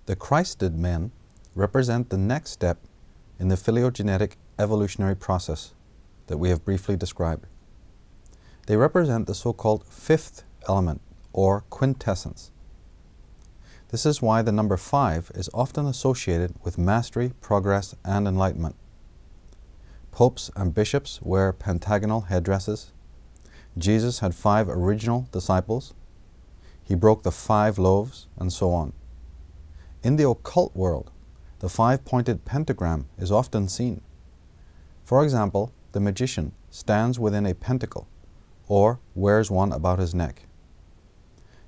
The Christed men represent the next step in the phylogenetic evolutionary process that we have briefly described. They represent the so-called fifth element, or quintessence. This is why the number 5 is often associated with mastery, progress, and enlightenment. Popes and bishops wear pentagonal headdresses. Jesus had 5 original disciples. He broke the 5 loaves, and so on. In the occult world, the 5-pointed pentagram is often seen. For example, the magician stands within a pentacle, or wears one about his neck.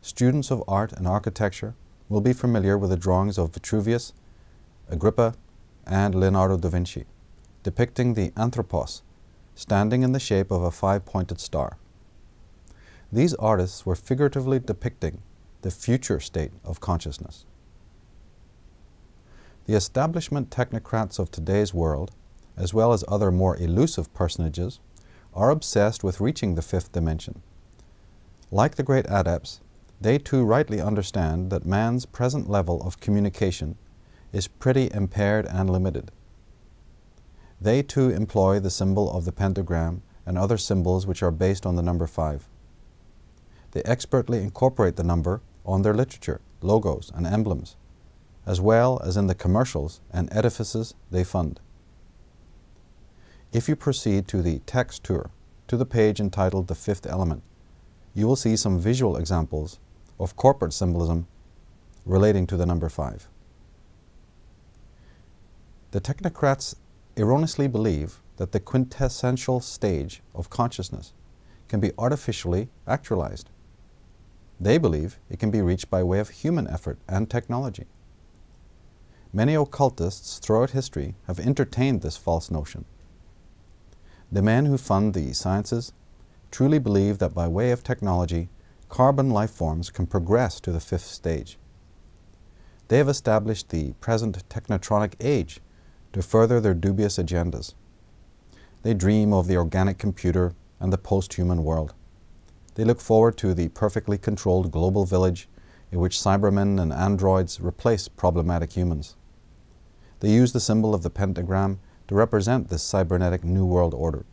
Students of art and architecture will be familiar with the drawings of Vitruvius, Agrippa, and Leonardo da Vinci, depicting the anthropos standing in the shape of a 5-pointed star. These artists were figuratively depicting the future state of consciousness. The establishment technocrats of today's world, as well as other more elusive personages, are obsessed with reaching the 5th dimension. Like the great adepts, they too rightly understand that man's present level of communication is pretty impaired and limited. They too employ the symbol of the pentagram and other symbols which are based on the number 5. They expertly incorporate the number on their literature, logos, and emblems, as well as in the commercials and edifices they fund. If you proceed to the text tour, to the page entitled The Fifth Element, you will see some visual examples of corporate symbolism relating to the number 5. The technocrats erroneously believe that the quintessential stage of consciousness can be artificially actualized. They believe it can be reached by way of human effort and technology. Many occultists throughout history have entertained this false notion. The men who fund the sciences truly believe that by way of technology, carbon life forms can progress to the 5th stage. They have established the present technotronic age to further their dubious agendas. They dream of the organic computer and the post-human world. They look forward to the perfectly controlled global village in which Cybermen and androids replace problematic humans. They use the symbol of the pentagram to represent this cybernetic New World Order.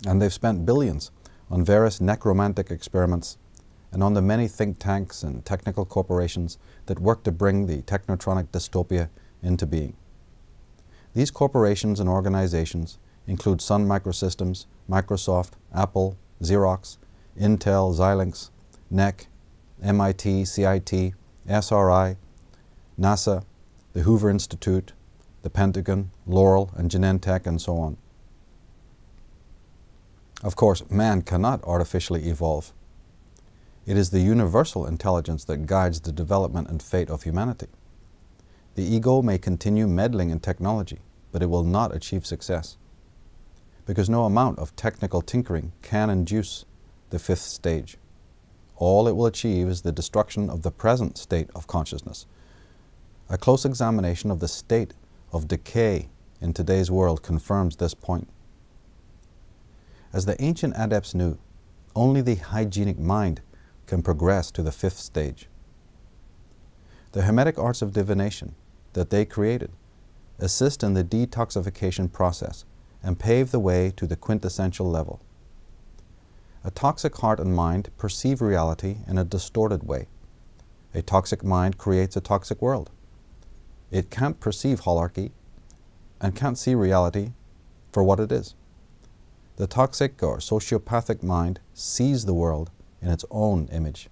And they've spent billions on various necromantic experiments and on the many think tanks and technical corporations that work to bring the technotronic dystopia into being. These corporations and organizations include Sun Microsystems, Microsoft, Apple, Xerox, Intel, Xilinx, NEC, MIT, CIT, SRI, NASA, the Hoover Institute, the Pentagon, Laurel, and Genentech, and so on. Of course, man cannot artificially evolve. It is the universal intelligence that guides the development and fate of humanity. The ego may continue meddling in technology, but it will not achieve success, because no amount of technical tinkering can induce the 5th stage. All it will achieve is the destruction of the present state of consciousness. A close examination of the state of decay in today's world confirms this point. As the ancient adepts knew, only the hygienic mind can progress to the 5th stage. The hermetic arts of divination that they created assist in the detoxification process and pave the way to the quintessential level. A toxic heart and mind perceive reality in a distorted way. A toxic mind creates a toxic world. It can't perceive holarchy and can't see reality for what it is. The toxic or sociopathic mind sees the world in its own image.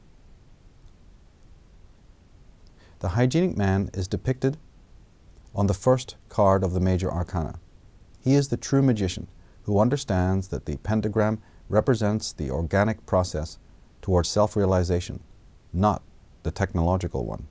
The hygienic man is depicted on the first card of the major arcana. He is the true magician who understands that the pentagram represents the organic process towards self-realization, not the technological one.